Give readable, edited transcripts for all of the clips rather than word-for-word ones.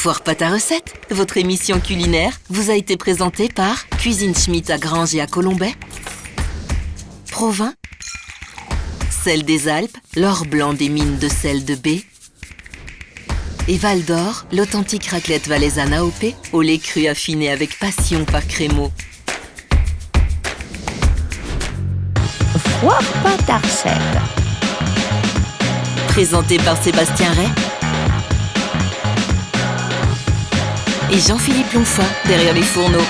Foire Pâte à Recettes, votre émission culinaire, vous a été présentée par Cuisine Schmitt à Granges et à Colombey, Provins, Sel des Alpes, l'or blanc des mines de sel de B, et Val d'Or, l'authentique raclette valaisanne AOP, au lait cru affiné avec passion par Crémeau. Foire Pâte à Recettes. Présenté par Sébastien Ray et Jean-Philippe Lonfa, derrière les fourneaux.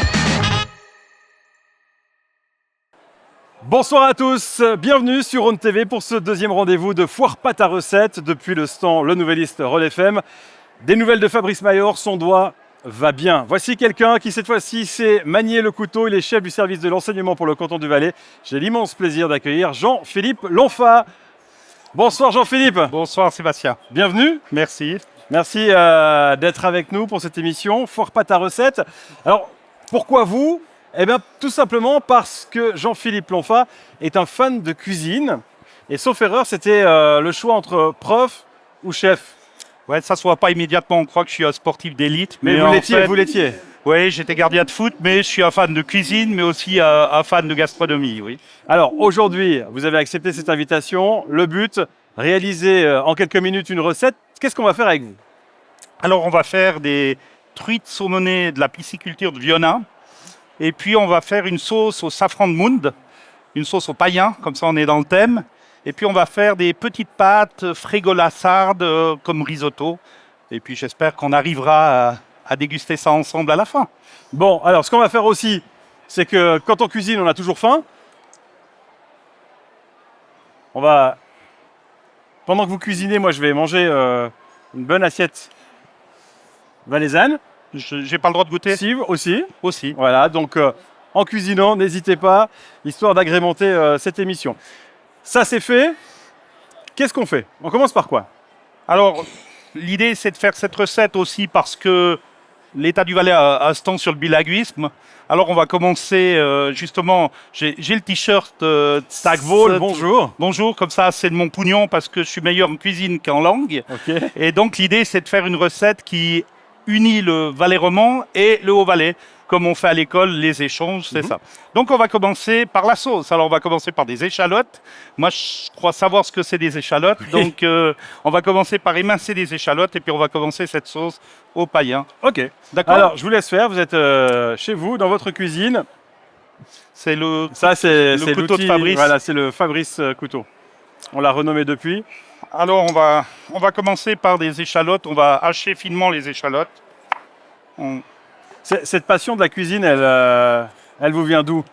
Bonsoir à tous, bienvenue sur Rhône TV pour ce deuxième rendez-vous de Foire Pâte à Recettes depuis le stand Le Nouvelliste Rhône FM. Des nouvelles de Fabrice Mayor, son doigt va bien. Voici quelqu'un qui cette fois-ci sait manier le couteau, il est chef du service de l'enseignement pour le canton du Valais. J'ai l'immense plaisir d'accueillir Jean-Philippe Lonfa. Bonsoir Jean-Philippe. Bonsoir Sébastien. Bienvenue. Merci. Merci d'être avec nous pour cette émission Foire Pâte à Recettes. Alors, pourquoi vous ? Eh bien, tout simplement parce que Jean-Philippe Lonfa est un fan de cuisine. Et sauf erreur, c'était le choix entre prof ou chef. Ouais, ça se voit pas immédiatement, on croit que je suis un sportif d'élite. Mais vous l'étiez. Oui, j'étais gardien de foot, mais je suis un fan de cuisine, mais aussi un fan de gastronomie, oui. Alors, aujourd'hui, vous avez accepté cette invitation. Le but, réaliser en quelques minutes une recette. Qu'est-ce qu'on va faire avec vous ? Alors, on va faire des truites saumonées de la pisciculture de Viona. Et puis, on va faire une sauce au safran de Mound, une sauce au païen, comme ça on est dans le thème. Et puis, on va faire des petites pâtes frégolassardes comme risotto. Et puis, j'espère qu'on arrivera à déguster ça ensemble à la fin. Bon, alors, ce qu'on va faire aussi, c'est que quand on cuisine, on a toujours faim. On va... Pendant que vous cuisinez, moi, je vais manger une bonne assiette valaisanne. J'ai pas le droit de goûter ? Si, aussi. Aussi. Voilà, donc en cuisinant, n'hésitez pas, histoire d'agrémenter cette émission. Ça, c'est fait. Qu'est-ce qu'on fait ? On commence par quoi ? Alors, l'idée, c'est de faire cette recette aussi parce que l'État du Valais a un stand sur le bilinguisme. Alors, on va commencer justement. J'ai le t-shirt Stackvall, bonjour. Bonjour, comme ça, c'est de mon pognon parce que je suis meilleur en cuisine qu'en langue. Okay. Et donc, l'idée, c'est de faire une recette qui unit le Valais roman et le Haut-Valais. Comme on fait à l'école, les échanges, c'est ça. Donc, on va commencer par la sauce. Alors, on va commencer par des échalotes. Moi, je crois savoir ce que c'est des échalotes. Donc, on va commencer par émincer des échalotes et puis on va commencer cette sauce au païen. Ok. D'accord. Alors, je vous laisse faire. Vous êtes chez vous, dans votre cuisine. C'est le couteau couteau de Fabrice. Voilà, c'est le Fabrice couteau. On l'a renommé depuis. Alors, on va commencer par des échalotes. On va hacher finement les échalotes. Cette passion de la cuisine, elle vous vient d'où ?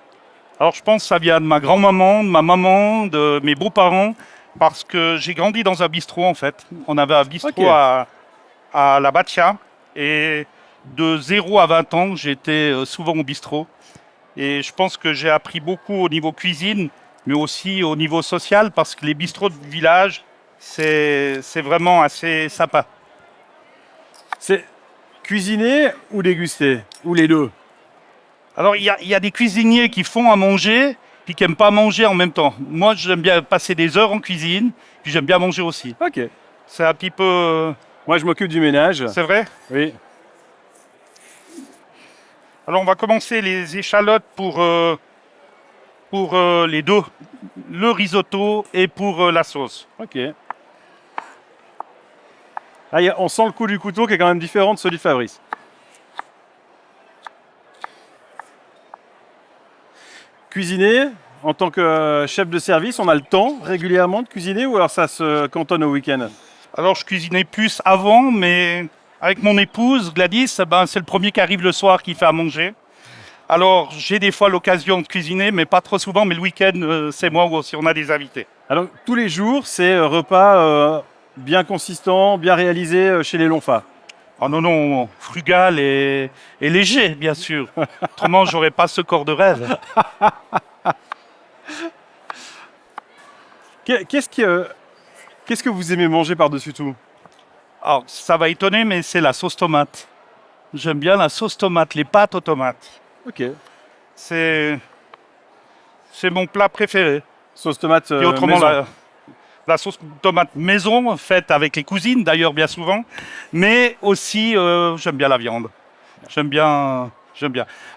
Alors, je pense que ça vient de ma grand-maman, de ma maman, de mes beaux-parents, parce que j'ai grandi dans un bistrot, en fait. On avait un bistrot à la Batia, et de 0 à 20 ans, j'étais souvent au bistrot. Et je pense que j'ai appris beaucoup au niveau cuisine, mais aussi au niveau social, parce que les bistrots de village, c'est vraiment assez sympa. C'est cuisiner ou déguster ? Ou les deux ? Alors, il y a des cuisiniers qui font à manger, puis qui n'aiment pas manger en même temps. Moi, j'aime bien passer des heures en cuisine, puis j'aime bien manger aussi. Ok. C'est un petit peu... Moi, je m'occupe du ménage. C'est vrai ? Oui. Alors, on va commencer les échalotes pour les deux, le risotto et pour la sauce. Ok. Ah, on sent le coup du couteau qui est quand même différent de celui de Fabrice. Cuisiner, en tant que chef de service, on a le temps régulièrement de cuisiner ou alors ça se cantonne au week-end ? Alors, je cuisinais plus avant, mais avec mon épouse, Gladys, c'est le premier qui arrive le soir qui fait à manger. Alors, j'ai des fois l'occasion de cuisiner, mais pas trop souvent, mais le week-end, c'est moi ou si on a des invités. Alors, tous les jours, c'est repas bien consistant, bien réalisé chez les Lonfa. Ah non, frugal et léger, bien sûr. Autrement, j'aurais pas ce corps de rêve. Qu'est-ce que vous aimez manger par-dessus tout ? Alors, ça va étonner, mais c'est la sauce tomate. J'aime bien la sauce tomate, les pâtes aux tomates. Ok. C'est mon plat préféré. Sauce tomate Et autrement, maison. la sauce tomate maison, faite avec les cousines d'ailleurs bien souvent. Mais aussi, j'aime bien la viande. J'aime bien.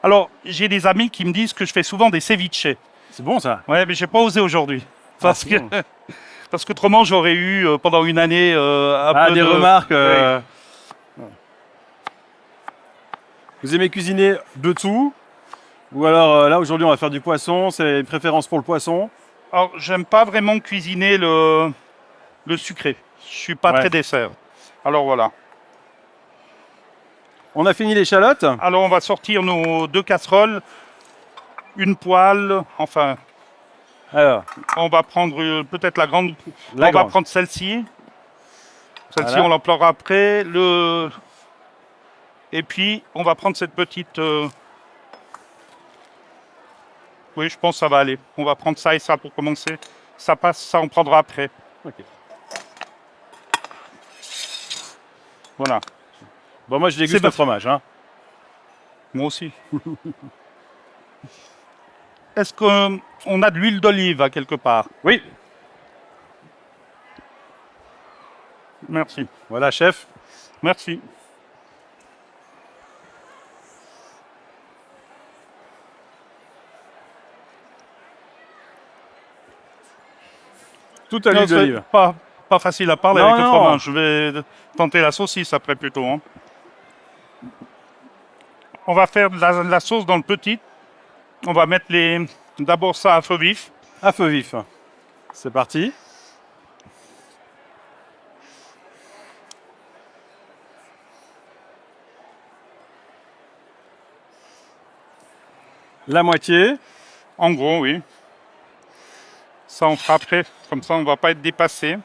Alors, j'ai des amis qui me disent que je fais souvent des ceviches. C'est bon ça. Ouais, mais j'ai pas osé aujourd'hui. Parce que, bon. parce qu'autrement, j'aurais eu pendant une année un peu Des de remarques. Ouais. Vous aimez cuisiner de tout? Ou alors là aujourd'hui on va faire du poisson, c'est une préférence pour le poisson? Alors, j'aime pas vraiment cuisiner le sucré. Je suis pas Ouais. très dessert. Alors voilà. On a fini l'échalote. Alors, on va sortir nos 2 casseroles, une poêle, enfin, Alors, on va prendre peut-être la grande. La on va grande. prendre celle-ci. Celle-ci, Voilà. on l'emploiera après. Et puis, on va prendre cette petite. Oui, je pense que ça va aller. On va prendre ça et ça pour commencer. Ça passe, ça on prendra après. Ok. Voilà. Bon, moi je déguste C'est le fromage. Hein. Moi aussi. Est-ce qu'on a de l'huile d'olive à quelque part? Oui. Merci. Voilà, chef. Merci. Tout à Non, l'huile c'est d'olive. pas facile à parler Non, avec le non. fromage. Je vais tenter la saucisse après plutôt. Hein. On va faire de la sauce dans le petit. On va mettre d'abord ça à feu vif. À feu vif. C'est parti. La moitié. En gros, oui. Ça, on fera après. Comme ça, on ne va pas être dépassé.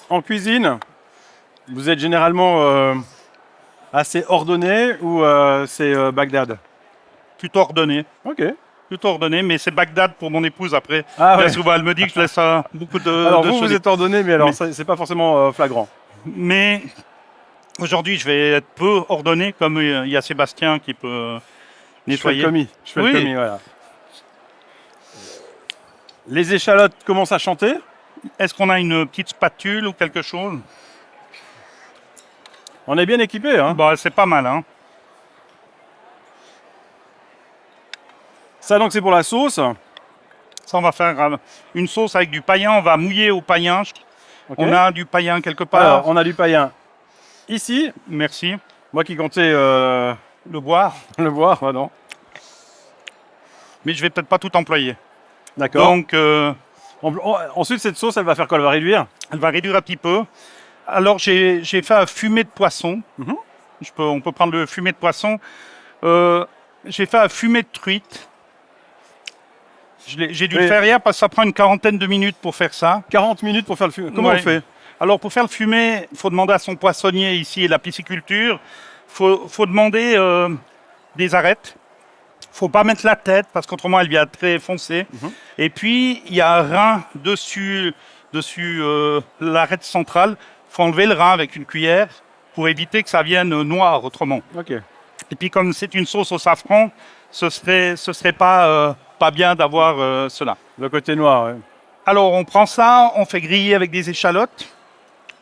En cuisine, vous êtes généralement assez ordonné ou c'est Bagdad? Plutôt ordonné. Ok. Plutôt ordonné, mais c'est Bagdad pour mon épouse après. Ah Bien ouais. souvent, elle me dit que je laisse beaucoup de Alors de vous choses. êtes ordonné, mais alors Mais- c'est pas forcément flagrant. Mais aujourd'hui, je vais être peu ordonné, comme il y a Sébastien qui peut Je fais le nettoyer. commis. Je fais le Oui. commis, voilà. Les échalotes commencent à chanter. Est-ce qu'on a une petite spatule ou quelque chose? On est bien équipé, hein. Bon, c'est pas mal, hein. Ça donc c'est pour la sauce. Ça, on va faire une sauce avec du païen. On va mouiller au païen. Ok. On a du païen quelque part. Alors on a du païen ici. Merci. Moi qui comptais Le boire. le boire, bah non. Mais je vais peut-être pas tout employer. D'accord. Donc, Ensuite cette sauce, elle va faire quoi? Elle va réduire. elle va réduire un petit peu. Alors, j'ai fait un fumet de poisson. Mhm. On peut prendre le fumet de poisson. J'ai fait un fumet de truite. J'ai dû Oui. le faire hier parce que ça prend une quarantaine de minutes pour faire ça. 40 minutes pour faire le fumet. Comment Ouais. on fait? Alors, pour faire le fumet, il faut demander à son poissonnier ici, la pisciculture. Il faut demander des arêtes. Il ne faut pas mettre la tête parce qu'autrement, elle vient très foncée. Mhm. Et puis, il y a un rein dessus l'arête centrale. Il faut enlever le rein avec une cuillère pour éviter que ça vienne noir autrement. Ok. Et puis, comme c'est une sauce au safran, ce serait pas bien d'avoir cela. Le côté noir, ouais. Alors, on prend ça, on fait griller avec des échalotes.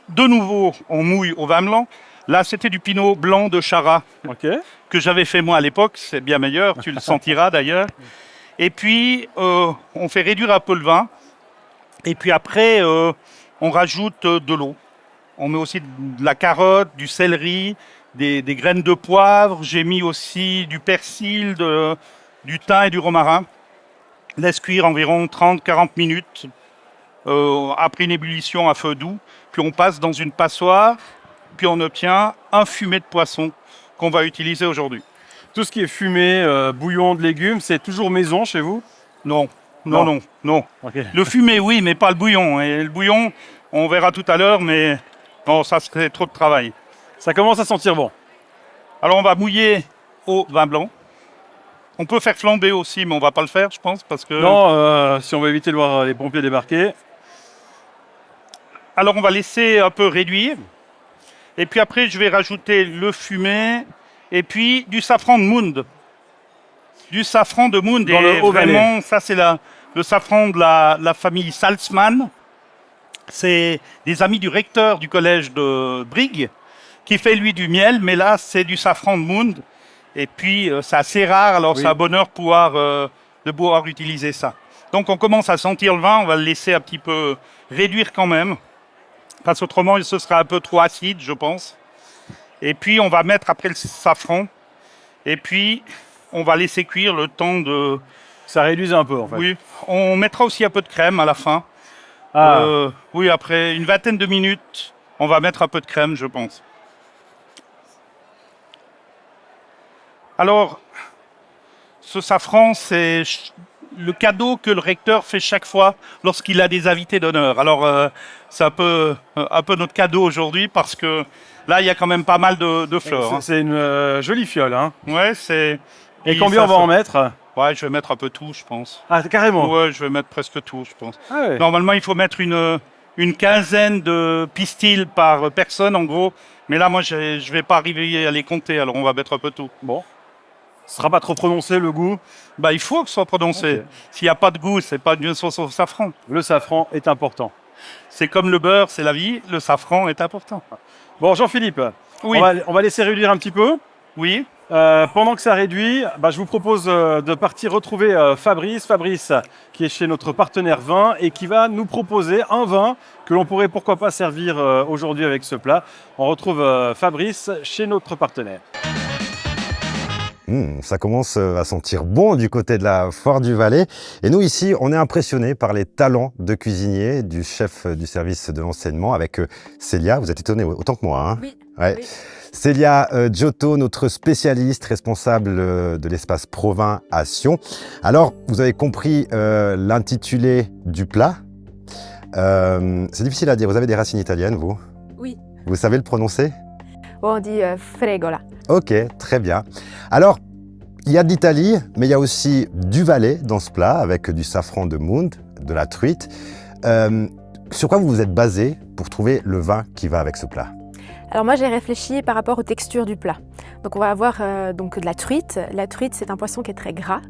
De nouveau, on mouille au vin blanc. Là, c'était du pinot blanc de Chara Ok. que j'avais fait moi à l'époque. C'est bien meilleur, tu le sentiras d'ailleurs. Et puis, on fait réduire un peu le vin. Et puis après, on rajoute de l'eau. On met aussi de la carotte, du céleri, des graines de poivre. J'ai mis aussi du persil, du thym et du romarin. Laisse cuire environ 30-40 minutes. Après une ébullition à feu doux. Puis on passe dans une passoire. Puis on obtient un fumet de poisson qu'on va utiliser aujourd'hui. Tout ce qui est fumé, bouillon de légumes, c'est toujours maison chez vous? Non, Non. non, non, non. Ok. Le fumet, oui, mais pas le bouillon. Et le bouillon, on verra tout à l'heure, mais non, ça serait trop de travail. Ça commence à sentir bon. Alors on va mouiller au vin blanc. On peut faire flamber aussi, mais on va pas le faire, je pense, parce que. Non, si on veut éviter de voir les pompiers débarquer. Alors on va laisser un peu réduire. Et puis après, je vais rajouter le fumet et puis du safran de Mound. Du safran de Mound. Dans le Haut-Valais. Vraiment, ça c'est le safran de la famille Salzmann. C'est des amis du recteur du collège de Brigue qui fait lui du miel, mais là c'est du safran de Mound. Et puis c'est assez rare, alors Oui. c'est un bonheur de pouvoir utiliser ça. Donc on commence à sentir le vin, on va le laisser un petit peu réduire quand même. Parce qu'autrement, ce sera un peu trop acide, je pense. Et puis, on va mettre après le safran. Et puis, on va laisser cuire le temps de... Ça réduise un peu en fait. Oui, on mettra aussi un peu de crème à la fin. Ah, Oui, après une vingtaine de minutes, on va mettre un peu de crème, je pense. Alors, ce safran, c'est le cadeau que le recteur fait chaque fois lorsqu'il a des invités d'honneur. Alors, c'est un peu notre cadeau aujourd'hui parce que là, il y a quand même pas mal de fleurs. Hein. c'est une jolie fiole. Hein. Ouais, c'est... Et combien on va en mettre? Ouais, je vais mettre un peu tout, je pense. Ah, carrément. Ouais, je vais mettre presque tout, je pense. Ah ouais. Normalement, il faut mettre une quinzaine de pistils par personne, en gros. Mais là, moi, je vais pas arriver à les compter, alors on va mettre un peu tout. Bon. Ce sera pas trop prononcé le goût. Bah, il faut que ce soit prononcé. Ok. S'il n'y a pas de goût, c'est pas une sauce au safran. Le safran est important. C'est comme le beurre, c'est la vie. Le safran est important. Bon, Jean-Philippe, Oui. on va laisser réduire un petit peu. Oui. Pendant que ça réduit, je vous propose de partir retrouver Fabrice. Fabrice, qui est chez notre partenaire vin et qui va nous proposer un vin que l'on pourrait pourquoi pas servir aujourd'hui avec ce plat. On retrouve Fabrice chez notre partenaire. Ça commence à sentir bon du côté de la Foire du Valais. Et nous, ici, on est impressionnés par les talents de cuisinier du chef du service de l'enseignement avec Célia. Vous êtes étonnée autant que moi, hein? Oui. Ouais. Oui. Célia Giotto, notre spécialiste responsable de l'espace Provins à Sion. Alors, vous avez compris l'intitulé du plat. C'est difficile à dire. Vous avez des racines italiennes, vous? Oui. Vous savez le prononcer? On dit fregola. Ok, très bien. Alors, il y a de l'Italie, mais il y a aussi du Valais dans ce plat, avec du safran de Mound, de la truite. Sur quoi vous vous êtes basé pour trouver le vin qui va avec ce plat? Alors moi j'ai réfléchi par rapport aux textures du plat. Donc on va avoir donc de la truite. La truite c'est un poisson qui est très gras.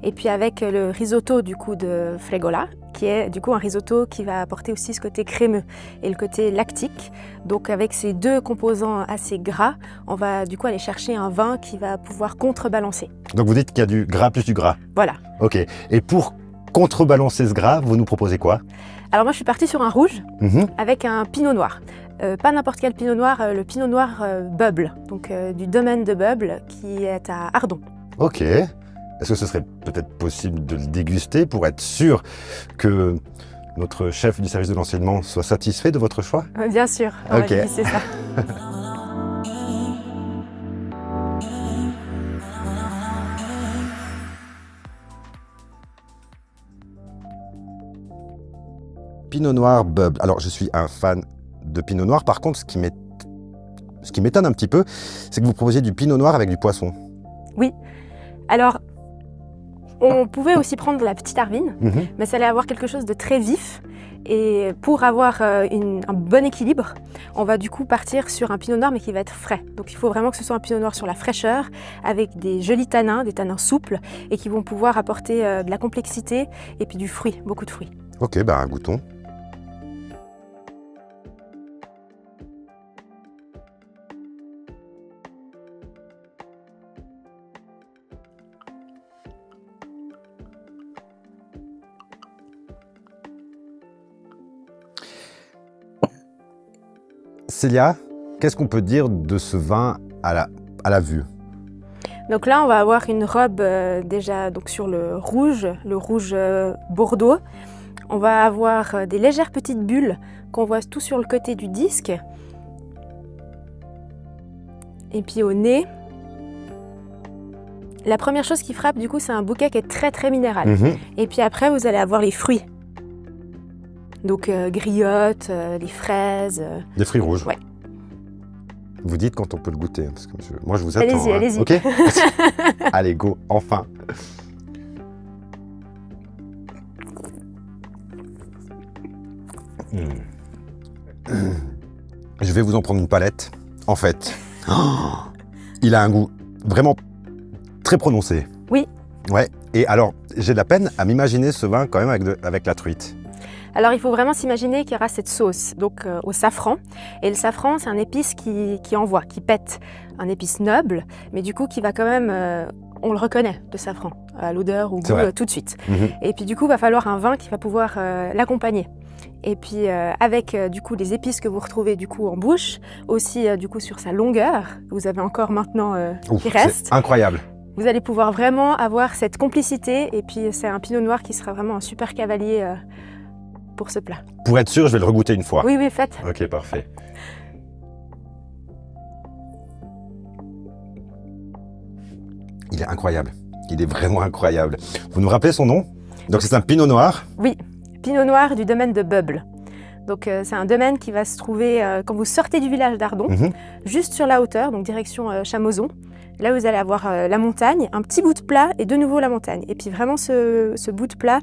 Et puis avec le risotto du coup de fregola, qui est du coup un risotto qui va apporter aussi ce côté crémeux et le côté lactique. Donc avec ces deux composants assez gras, on va du coup aller chercher un vin qui va pouvoir contrebalancer. Donc vous dites qu'il y a du gras plus du gras. Voilà. Ok. Et pour contrebalancer ce gras, vous nous proposez quoi? Alors moi je suis partie sur un rouge Mhm. avec un pinot noir. Pas n'importe quel pinot noir, le pinot noir Bubble, donc du domaine de Bubble qui est à Ardon. Ok. Est-ce que ce serait peut-être possible de le déguster pour être sûr que notre chef du service de l'enseignement soit satisfait de votre choix? Bien sûr, on va Ok. déguster ça. Pinot Noir Bubble. Alors, je suis un fan de Pinot Noir. Par contre, ce qui m'étonne un petit peu, c'est que vous proposiez du Pinot Noir avec du poisson. Alors, on pouvait aussi prendre de la petite Arvine, Mhm. mais ça allait avoir quelque chose de très vif. Et pour avoir un bon équilibre, on va du coup partir sur un pinot noir mais qui va être frais. Donc il faut vraiment que ce soit un pinot noir sur la fraîcheur, avec des jolis tanins, des tanins souples, et qui vont pouvoir apporter de la complexité et puis du fruit, beaucoup de fruits. Ok, goûtons. Célia, qu'est-ce qu'on peut dire de ce vin à la vue? Donc là, on va avoir une robe déjà donc sur le rouge bordeaux. On va avoir des légères petites bulles qu'on voit tout sur le côté du disque. Et puis au nez, la première chose qui frappe du coup, c'est un bouquet qui est très très minéral. Mhm. Et puis après, vous allez avoir les fruits. Donc griottes, les fraises. Des fruits rouges. Ouais. Vous dites quand on peut le goûter, parce que moi je vous attends. Allez-y, allez-y. Ok. Allez, go, enfin. Je vais vous en prendre une palette. en fait. Il a un goût vraiment très prononcé. Oui. Ouais. Et alors, j'ai de la peine à m'imaginer ce vin quand même avec la truite. Alors il faut vraiment s'imaginer qu'il y aura cette sauce donc au safran. Et le safran, c'est un épice qui envoie, qui pète. Un épice noble, mais du coup qui va quand même... on le reconnaît, le safran, à l'odeur, au goût, tout de suite. Et puis du coup, il va falloir un vin qui va pouvoir l'accompagner. Et puis avec du coup les épices que vous retrouvez du coup en bouche, aussi du coup sur sa longueur, vous avez encore maintenant qui reste. C'est incroyable. Vous allez pouvoir vraiment avoir cette complicité et puis c'est un pinot noir qui sera vraiment un super cavalier pour ce plat. Pour être sûr, je vais le regoûter une fois. Oui, oui, faites. Ok, parfait. Il est incroyable. Il est vraiment incroyable. Vous nous rappelez son nom? Donc c'est un pinot noir. Oui, pinot noir du domaine de Beuble. Donc c'est un domaine qui va se trouver quand vous sortez du village d'Ardon, juste sur la hauteur, donc direction Chamozon. Là, vous allez avoir la montagne, un petit bout de plat et de nouveau la montagne. Et puis vraiment, ce bout de plat,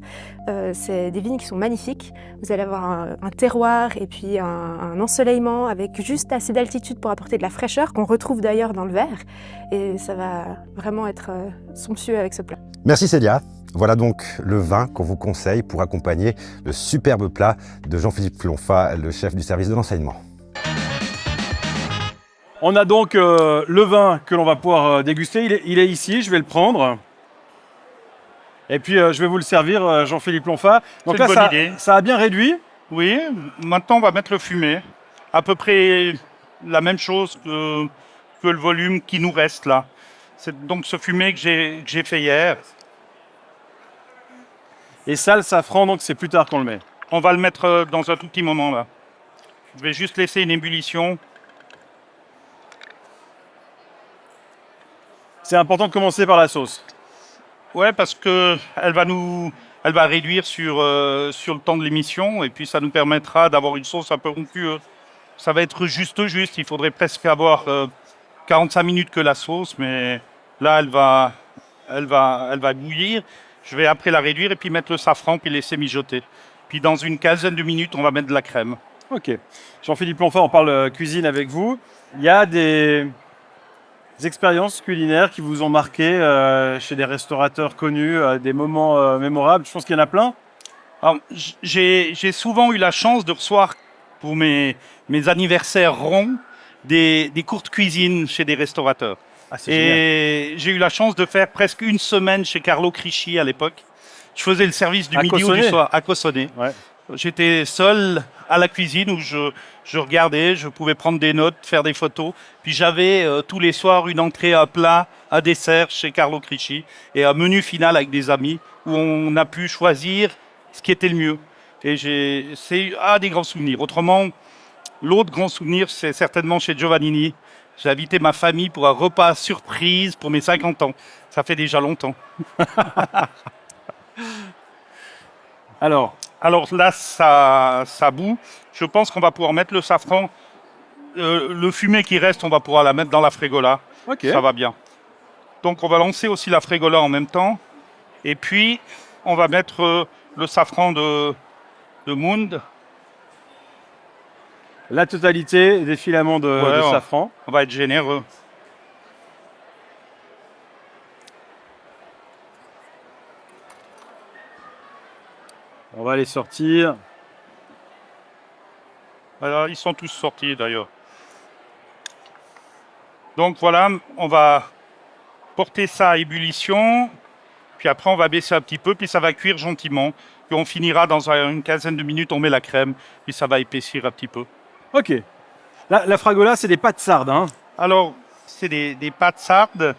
c'est des vignes qui sont magnifiques. Vous allez avoir un terroir et puis un ensoleillement avec juste assez d'altitude pour apporter de la fraîcheur qu'on retrouve d'ailleurs dans le verre. Et ça va vraiment être somptueux avec ce plat. Merci Célia. Voilà donc le vin qu'on vous conseille pour accompagner le superbe plat de Jean-Philippe Flonfa, le chef du service de l'enseignement. On a donc le vin que l'on va pouvoir déguster. Il est ici, je vais le prendre. Et puis je vais vous le servir, Jean-Philippe Lonfa. Donc là, C'est une bonne idée. ça a bien réduit. Oui, maintenant on va mettre le fumet. À peu près la même chose que le volume qui nous reste là. C'est donc ce fumet que j'ai fait hier. Et ça, le safran, donc c'est plus tard qu'on le met. On va le mettre dans un tout petit moment là. Je vais juste laisser une ébullition. C'est important de commencer par la sauce. Ouais, parce que elle va réduire sur le temps de l'émission et puis ça nous permettra d'avoir une sauce un peu onctueuse. Ça va être juste. Il faudrait presque avoir 45 minutes que la sauce, mais là elle va bouillir. Je vais après la réduire et puis mettre le safran puis laisser mijoter. Puis dans une quinzaine de minutes, on va mettre de la crème. Ok. Jean-Philippe Lonfa, on parle cuisine avec vous. Il y a des expériences culinaires qui vous ont marqué chez des restaurateurs connus, des moments mémorables? Je pense qu'il y en a plein. Alors, j'ai souvent eu la chance de recevoir pour mes anniversaires ronds des courtes cuisines chez des restaurateurs. Ah, c'est génial. Et j'ai eu la chance de faire presque une semaine chez Carlo Crisci à l'époque. Je faisais le service du midi ou du soir à Cossonay. Ouais. J'étais seul à la cuisine où je regardais, je pouvais prendre des notes, faire des photos. Puis j'avais tous les soirs une entrée, un plat, un dessert chez Carlo Crisci et un menu final avec des amis où on a pu choisir ce qui était le mieux. Et c'est un des grands souvenirs. Autrement, l'autre grand souvenir, c'est certainement chez Giovannini. J'ai invité ma famille pour un repas surprise pour mes 50 ans. Ça fait déjà longtemps. Alors là, ça bout. Je pense qu'on va pouvoir mettre le safran. Le fumet qui reste, on va pouvoir la mettre dans la frégola. ok. Ça va bien. Donc, on va lancer aussi la frégola en même temps. Et puis, on va mettre le safran de Mound. La totalité des filaments de safran. On va être généreux. On va les sortir. Alors, ils sont tous sortis d'ailleurs. Donc voilà, on va porter ça à ébullition. Puis après, on va baisser un petit peu, puis ça va cuire gentiment. Puis on finira dans une quinzaine de minutes, on met la crème, puis ça va épaissir un petit peu. Ok. La fragola, c'est des pâtes sardes. Hein. Alors, c'est des pâtes sardes.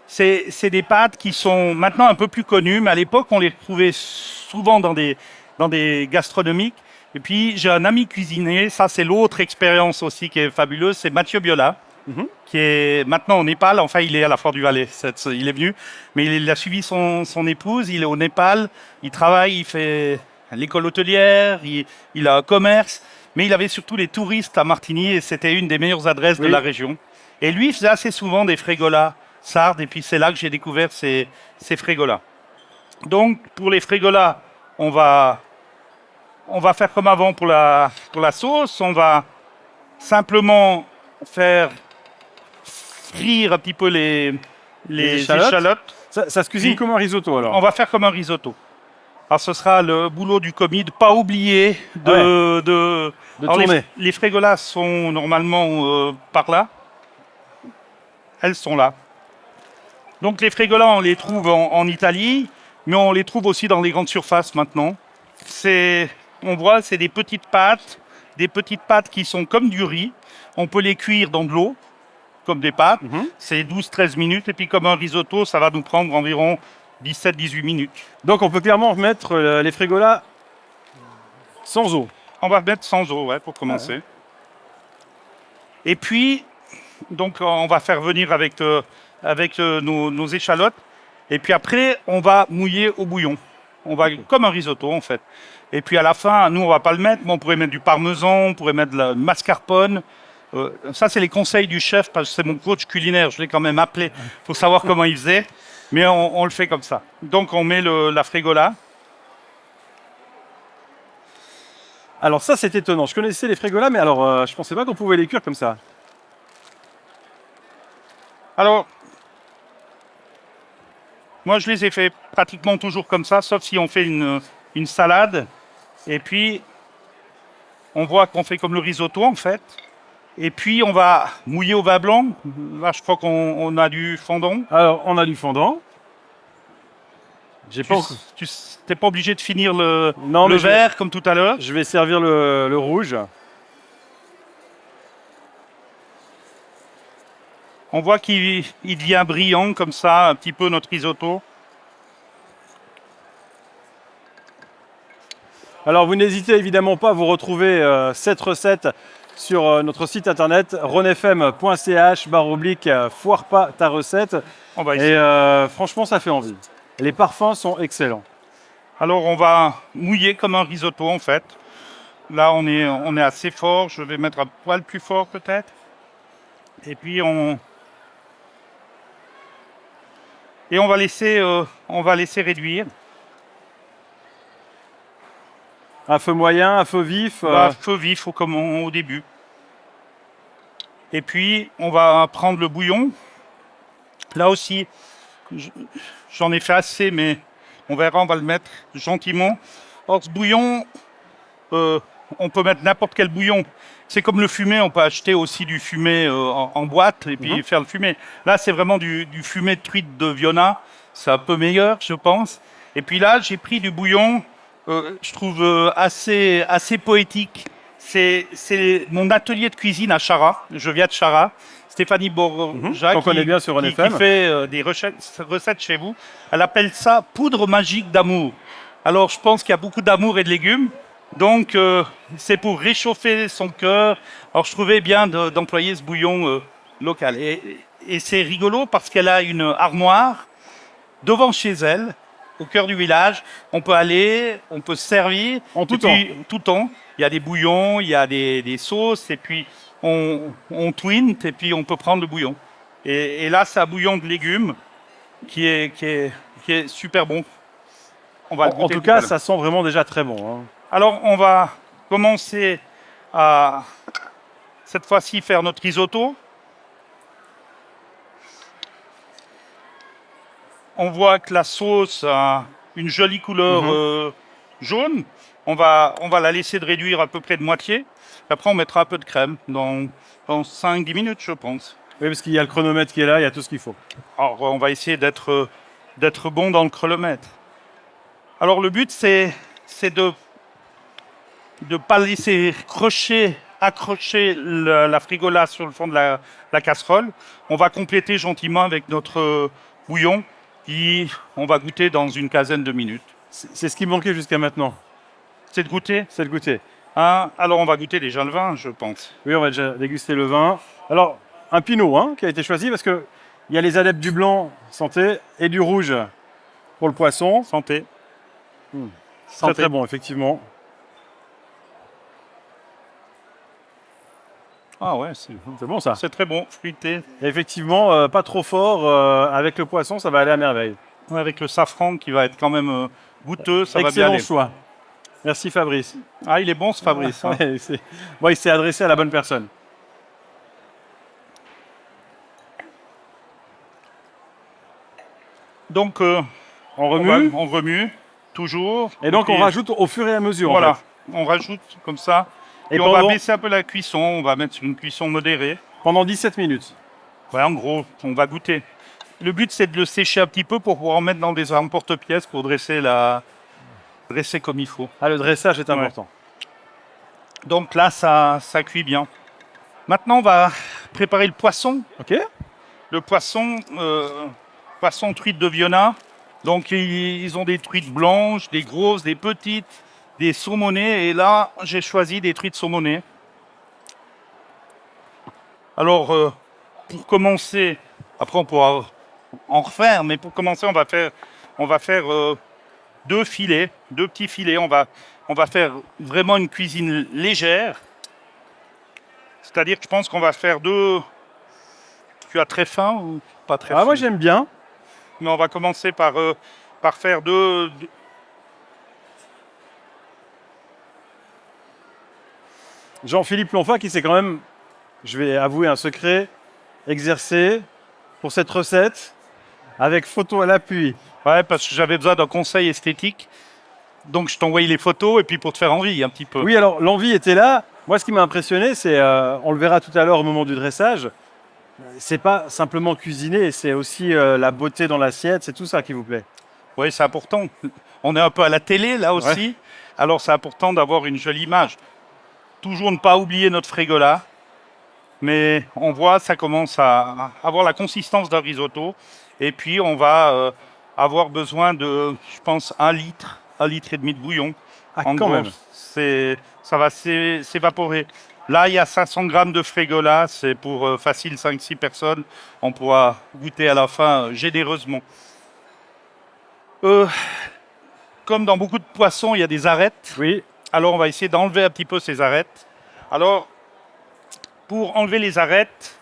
C'est des pâtes qui sont maintenant un peu plus connues, mais à l'époque, on les retrouvait souvent dans des gastronomiques. Et puis, j'ai un ami cuisinier, ça c'est l'autre expérience aussi qui est fabuleuse, c'est Mathieu Biola, qui est maintenant au Népal. Enfin, il est à la Foire du Valais, il est venu, mais il a suivi son épouse, il est au Népal, il travaille, il fait l'école hôtelière, il a un commerce, mais il avait surtout les touristes à Martigny et c'était une des meilleures adresses de la région. Et lui, il faisait assez souvent des frégolas sardes et puis c'est là que j'ai découvert ces frégolas. Donc, pour les frégolas, on va faire comme avant pour la sauce. On va simplement faire frire un petit peu les échalotes. Ça se cuisine Puis, comme un risotto alors. On va faire comme un risotto. Alors ce sera le boulot du commis de pas oublier de alors, tourner. les frégolas sont normalement par là. Elles sont là. Donc les frégolas, on les trouve en Italie, mais on les trouve aussi dans les grandes surfaces maintenant. On voit, c'est des petites pâtes qui sont comme du riz. On peut les cuire dans de l'eau, comme des pâtes. C'est 12-13 minutes. Et puis comme un risotto, ça va nous prendre environ 17-18 minutes. Donc on peut clairement mettre les frégolas sans eau. On va mettre sans eau, pour commencer. Ouais. Et puis, donc on va faire venir avec nos échalotes. Et puis après, on va mouiller au bouillon. On va comme un risotto en fait. Et puis à la fin, nous on va pas le mettre, mais on pourrait mettre du parmesan, on pourrait mettre de la mascarpone. Ça c'est les conseils du chef parce que c'est mon coach culinaire. Je l'ai quand même appelé pour savoir comment il faisait. Mais on le fait comme ça. Donc on met la frégola. Alors ça c'est étonnant. Je connaissais les frégolas, mais alors je pensais pas qu'on pouvait les cuire comme ça. Alors, moi je les ai fait pratiquement toujours comme ça, sauf si on fait une salade. Et puis, on voit qu'on fait comme le risotto en fait. Et puis, on va mouiller au vin blanc. Là, je crois qu'on a du fondant. Alors, on a du fondant. Tu n'es pas obligé de finir le vert comme tout à l'heure. Je vais servir le rouge. On voit qu'il devient brillant comme ça, un petit peu notre risotto. Alors, vous n'hésitez évidemment pas à vous retrouver cette recette sur notre site internet ronfm.ch/foire pas ta recette. Et franchement, ça fait envie. Les parfums sont excellents. Alors, on va mouiller comme un risotto en fait. Là, on est assez fort. Je vais mettre un poil plus fort peut-être. Et puis, on va laisser réduire. À feu moyen, à feu vif Feu vif au début. Et puis, on va prendre le bouillon. Là aussi, j'en ai fait assez, mais on verra, on va le mettre gentiment. Or, ce bouillon, on peut mettre n'importe quel bouillon. C'est comme le fumé, on peut acheter aussi du fumé en boîte et puis faire le fumé. Là, c'est vraiment du fumé de truite de Viona. C'est un peu meilleur, je pense. Et puis là, j'ai pris du bouillon, je trouve assez poétique. C'est mon atelier de cuisine à Chara. Je viens de Chara. Stéphanie Borja, qu'on connaît bien sur Rhône FM. Qui fait des recettes chez vous. Elle appelle ça poudre magique d'amour. Alors, je pense qu'il y a beaucoup d'amour et de légumes. Donc, c'est pour réchauffer son cœur. Alors, je trouvais bien d'employer ce bouillon local. Et c'est rigolo parce qu'elle a une armoire devant chez elle, au cœur du village. On peut aller, on peut se servir. En tout temps. Il y a des bouillons, il y a des sauces, et puis on twint, et puis on peut prendre le bouillon. Et là, c'est un bouillon de légumes qui est super bon. On va en tout cas, ça sent vraiment déjà très bon. Hein. Alors, on va commencer à, cette fois-ci, faire notre risotto. On voit que la sauce a une jolie couleur jaune. On va la laisser de réduire à peu près de moitié. Après, on mettra un peu de crème dans 5-10 minutes, je pense. Oui, parce qu'il y a le chronomètre qui est là, il y a tout ce qu'il faut. Alors, on va essayer d'être bon dans le chronomètre. Alors, le but, c'est de ne pas laisser accrocher la frigola sur le fond de la casserole. On va compléter gentiment avec notre bouillon qui on va goûter dans une quinzaine de minutes. C'est ce qui manquait jusqu'à maintenant. C'est de goûter ? C'est de goûter. Alors on va goûter déjà le vin, je pense. Oui, on va déjà déguster le vin. Alors, un pinot qui a été choisi parce qu'il y a les adeptes du blanc, santé, et du rouge pour le poisson. Santé. Très très bon, effectivement. Ah ouais, c'est bon ça. C'est très bon, fruité. Et effectivement, pas trop fort. Avec le poisson, ça va aller à merveille. Ouais, avec le safran qui va être quand même goûteux, ça va bien aller. Excellent choix. Merci Fabrice. Ah, il est bon ce Fabrice. Il s'est adressé à la bonne personne. Donc, On remue. on remue, toujours. Et donc, puis, on rajoute au fur et à mesure. Voilà, En fait. on rajoute comme ça. Et Et on va baisser un peu la cuisson, on va mettre sur une cuisson modérée. pendant 17 minutes. Ouais, en gros, on va goûter. Le but, c'est de le sécher un petit peu pour pouvoir en mettre dans des emporte-pièces pour dresser comme il faut. Ah, le dressage est important. Donc là, ça cuit bien. Maintenant, on va préparer le poisson. Ok. Le poisson truite de Viona. Donc, ils ont des truites blanches, des grosses, des petites, des saumonées. Et là, j'ai choisi des truites saumonées. Alors, pour commencer, après on pourra en refaire, mais pour commencer, on va faire 2 filets, 2 petits filets. On va faire vraiment une cuisine légère. C'est-à-dire que je pense qu'on va faire 2. Tu as très faim ou pas très faim? Ah, moi, j'aime bien. Mais on va commencer par faire 2. Jean-Philippe Lonfa qui s'est quand même, je vais avouer un secret, exercé pour cette recette avec photo à l'appui. Ouais, parce que j'avais besoin d'un conseil esthétique. Donc je t'envoie les photos et puis pour te faire envie un petit peu. Oui, alors l'envie était là. Moi, ce qui m'a impressionné, c'est, on le verra tout à l'heure au moment du dressage, c'est pas simplement cuisiner, c'est aussi la beauté dans l'assiette, c'est tout ça qui vous plaît. Oui, c'est important. On est un peu à la télé là aussi. Alors c'est important d'avoir une jolie image. Toujours ne pas oublier notre frégola. Mais on voit, ça commence à avoir la consistance d'un risotto. Et puis on va avoir besoin de, je pense, 1 litre et demi de bouillon. Ah, En quand gros, même. ça va s'évaporer. Là, il y a 500 grammes de frégola, c'est pour facile 5-6 personnes. On pourra goûter à la fin généreusement. Comme dans beaucoup de poissons, il y a des arêtes. Oui, Alors, on va essayer d'enlever un petit peu ces arêtes. Alors, pour enlever les arêtes,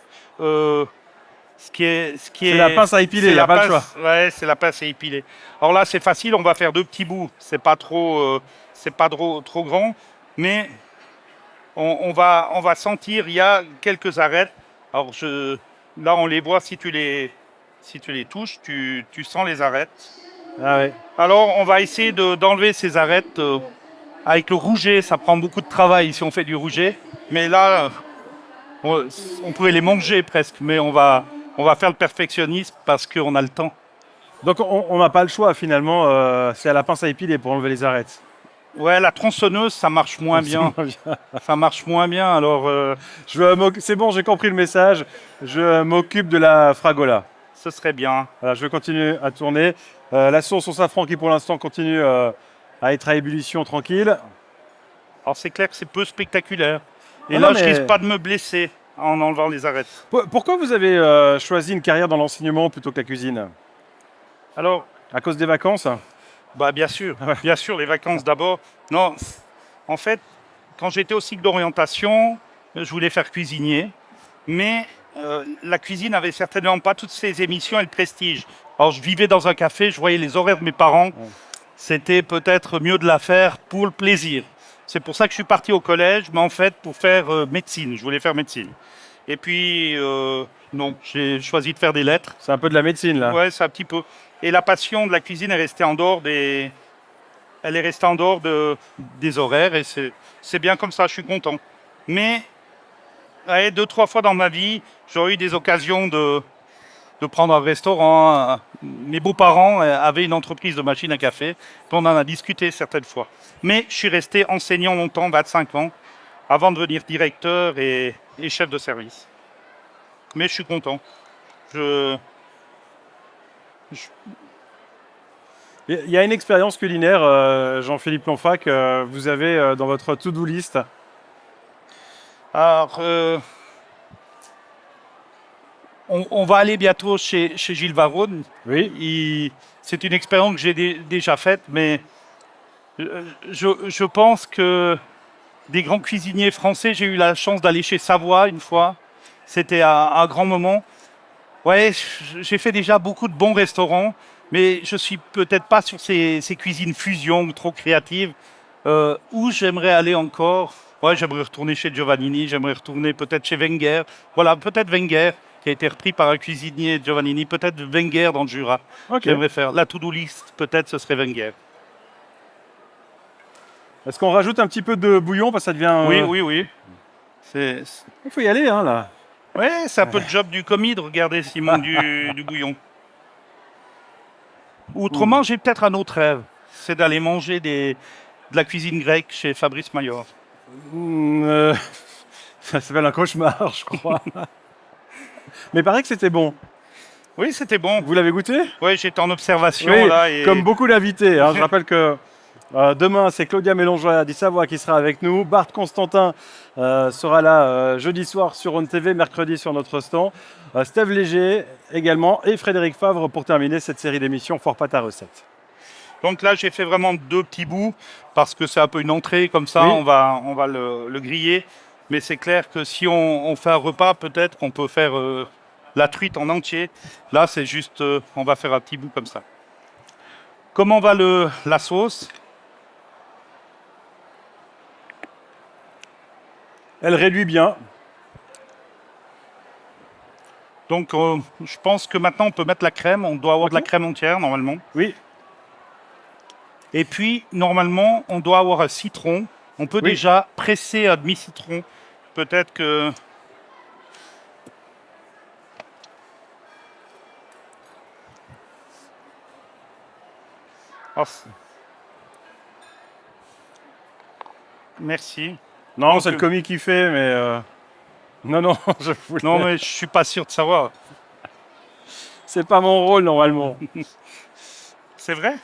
c'est la pince à épiler, c'est il n'y a la pas le choix. pince- Ouais, c'est la pince à épiler. Alors là, c'est facile, on va faire 2 petits bouts. C'est pas trop grand, mais on va sentir, il y a quelques arêtes. Alors là, on les voit, si tu les touches, tu sens les arêtes. Ah ouais. Alors, on va essayer d'enlever ces arêtes avec le rouget. Ça prend beaucoup de travail si on fait du rouget. Mais là, on pourrait les manger presque. Mais on va faire le perfectionnisme parce qu'on a le temps. Donc on n'a pas le choix finalement, c'est à la pince à épiler pour enlever les arêtes. Ouais, la tronçonneuse, ça marche moins bien. Ça marche moins bien. Alors, C'est bon, j'ai compris le message. Je m'occupe de la fragola. ce serait bien. Voilà, je vais continuer à tourner. La sauce au safran qui pour l'instant continue à être à ébullition tranquille. Alors, c'est clair que c'est peu spectaculaire. Et Ah là, non, je mais- risque pas de me blesser en enlevant les arêtes. Pourquoi vous avez choisi une carrière dans l'enseignement plutôt que la cuisine? Alors, À cause des vacances? bah, bien sûr, les vacances d'abord. Non, en fait, quand j'étais au cycle d'orientation, je voulais faire cuisinier, mais la cuisine avait certainement pas toutes ces émissions et le prestige. Alors, je vivais dans un café, je voyais les horaires de mes parents. C'était peut-être mieux de la faire pour le plaisir. C'est pour ça que je suis parti au collège, mais en fait, pour faire médecine. Je voulais faire médecine. Et puis, non, j'ai choisi de faire des lettres. C'est un peu de la médecine là. Ouais, c'est un petit peu. Et la passion de la cuisine est restée en dehors des horaires et c'est bien comme ça, je suis content. Mais 2-3 fois dans ma vie, j'aurais eu des occasions de prendre un restaurant. Mes beaux-parents avaient une entreprise de machines à café, puis on en a discuté certaines fois. Mais je suis resté enseignant longtemps, 25 ans, avant de devenir directeur et chef de service. Mais je suis content. Il y a une expérience culinaire, Jean-Philippe Lonfa, que vous avez dans votre to-do list. Alors, on va aller bientôt chez Gilles Varone. Oui. C'est une expérience que j'ai déjà faite, mais je pense que des grands cuisiniers français, j'ai eu la chance d'aller chez Savoie une fois. C'était un grand moment. Ouais, j'ai fait déjà beaucoup de bons restaurants, mais je suis peut-être pas sur ces cuisines fusion ou trop créatives. Où j'aimerais aller encore. Ouais, j'aimerais retourner chez Giovannini, j'aimerais retourner peut-être chez Wenger. Voilà, peut-être Wenger. qui a été repris par un cuisinier Giovannini, peut-être Wenger dans le Jura. Ok. J'aimerais faire la to-do list, peut-être ce serait Wenger. Est-ce qu'on rajoute un petit peu de bouillon parce que ça devient... Oui. Il faut y aller, hein, là. Ouais, c'est un peu le job du commis de regarder s'il manque du bouillon. Autrement, j'ai peut-être un autre rêve, c'est d'aller manger de la cuisine grecque chez Fabrice Mayor. Ça s'appelle un cauchemar, je crois. Mais il paraît que c'était bon. Oui, c'était bon. Vous l'avez goûté? Oui, j'étais en observation Oui, là. Et... comme beaucoup d'invités. Hein. Je rappelle que demain, c'est Claudia Mélangeois d'Issavoie qui sera avec nous. Bart Constantin sera là jeudi soir sur On TV, mercredi sur notre stand. Steve Léger également et Frédéric Favre pour terminer cette série d'émissions Foire Pâte à Recette. Donc là, j'ai fait vraiment 2 petits bouts parce que c'est un peu une entrée comme ça. Oui. On va le griller. Mais c'est clair que si on fait un repas, peut-être qu'on peut faire la truite en entier. Là, c'est juste, on va faire un petit bout comme ça. Comment va la sauce? Elle réduit bien. Donc, je pense que maintenant, on peut mettre la crème. On doit avoir de la crème entière, normalement. Oui. Et puis, normalement, on doit avoir un citron. On peut déjà presser un demi-citron. Peut-être que... Oh. Merci. Non, Donc, c'est le commis qui fait, mais... Non, je voulais... Non, mais je suis pas sûr de savoir. C'est pas mon rôle, normalement. C'est vrai?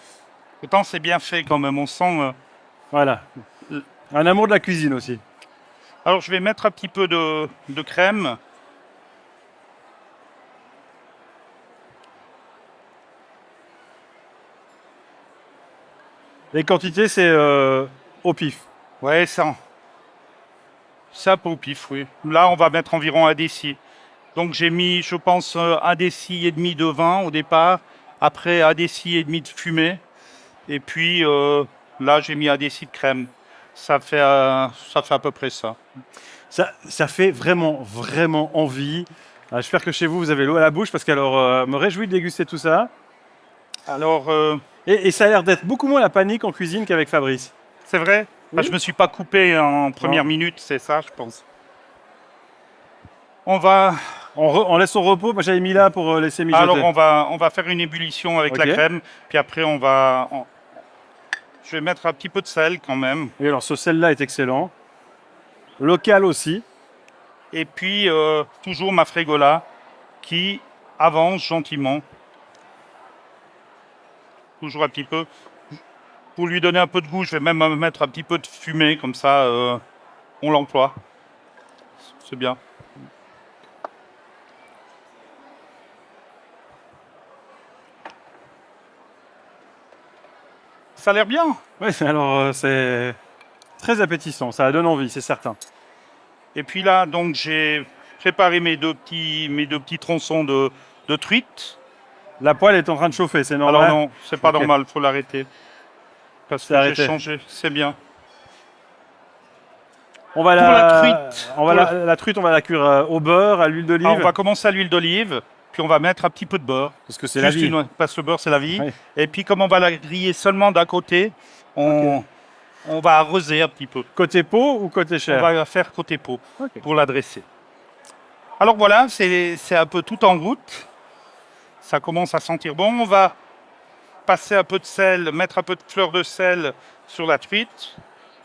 Pourtant, c'est bien fait quand même. On sent... Voilà. Un amour de la cuisine aussi. Alors, je vais mettre un petit peu de crème. Les quantités, c'est au pif. Ouais, ça. C'est un peu au pif, oui. Là, on va mettre environ 1 déci. Donc, j'ai mis, je pense, 1 déci et demi de vin au départ. Après, 1 déci et demi de fumée. Et puis, là, j'ai mis 1 déci de crème. Ça fait à peu près ça. Ça fait vraiment envie. J'espère que chez vous, vous avez l'eau à la bouche parce qu'alors, me réjouis de déguster tout ça. Alors, Et ça a l'air d'être beaucoup moins la panique en cuisine qu'avec Fabrice. c'est vrai? Oui. Je me suis pas coupé en première Non. minute, c'est ça, je pense. On va... On laisse au repos. Moi, j'avais mis là pour laisser mijoter. Alors, on va faire une ébullition avec la Ok. crème. Puis après, je vais mettre un petit peu de sel quand même. Oui, alors ce sel-là est excellent. Local aussi. Et puis, toujours ma frégola qui avance gentiment. Toujours un petit peu. Pour lui donner un peu de goût, je vais même mettre un petit peu de fumée, comme ça, on l'emploie. C'est bien. Ça a l'air bien. Oui, alors c'est très appétissant. Ça donne envie, c'est certain. Et puis là, donc, j'ai préparé mes deux petits tronçons de truite. La poêle est en train de chauffer, c'est normal. Alors non, c'est pas Ok. normal, faut l'arrêter. Parce C'est que j'ai arrêté. changé, c'est bien. On va Pour la truite. On va la truite, on va la cuire au beurre, à l'huile d'olive. Alors, on va commencer à l'huile d'olive, puis on va mettre un petit peu de beurre. Parce que c'est la Juste vie. parce que le beurre, c'est la vie. Oui. Et puis, comme on va la griller seulement d'un côté, on va arroser un petit peu. Côté pot ou côté On chair? va la faire côté peau Ok. pour la dresser. Alors voilà, c'est un peu tout en route. Ça commence à sentir bon. On va passer un peu de sel, mettre un peu de fleur de sel sur la truite.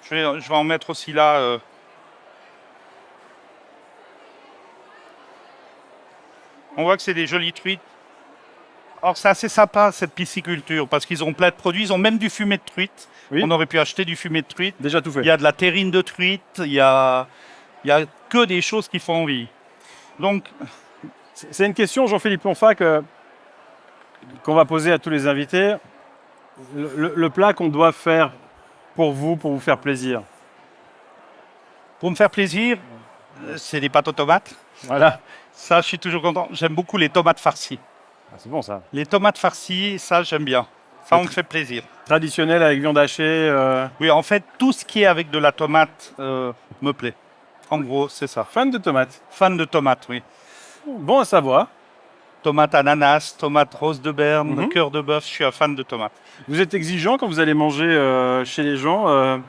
Je vais en mettre aussi là. On voit que c'est des jolies truites. Alors c'est assez sympa cette pisciculture parce qu'ils ont plein de produits. Ils ont même du fumet de truite. Oui. On aurait pu acheter du fumet de truite. Déjà tout fait. Il y a de la terrine de truite. Il y a que des choses qui font envie. Donc C'est une question, Jean-Philippe Lonfac, qu'on va poser à tous les invités. Le plat qu'on doit faire pour vous faire plaisir. pour me faire plaisir, c'est des pâtes aux tomates. Voilà. Ça, je suis toujours content. J'aime beaucoup les tomates farcies. Ah, c'est bon ça. Les tomates farcies, ça, j'aime bien. Ça, on me fait plaisir. Traditionnel avec viande hachée. Oui, en fait, tout ce qui est avec de la tomate me plaît. En gros, c'est ça. Fan de tomates. Fan de tomates, oui. Bon à savoir. Tomate ananas, tomate rose de Berne, Mhm. cœur de bœuf, je suis un fan de tomates. Vous êtes exigeant quand vous allez manger chez les gens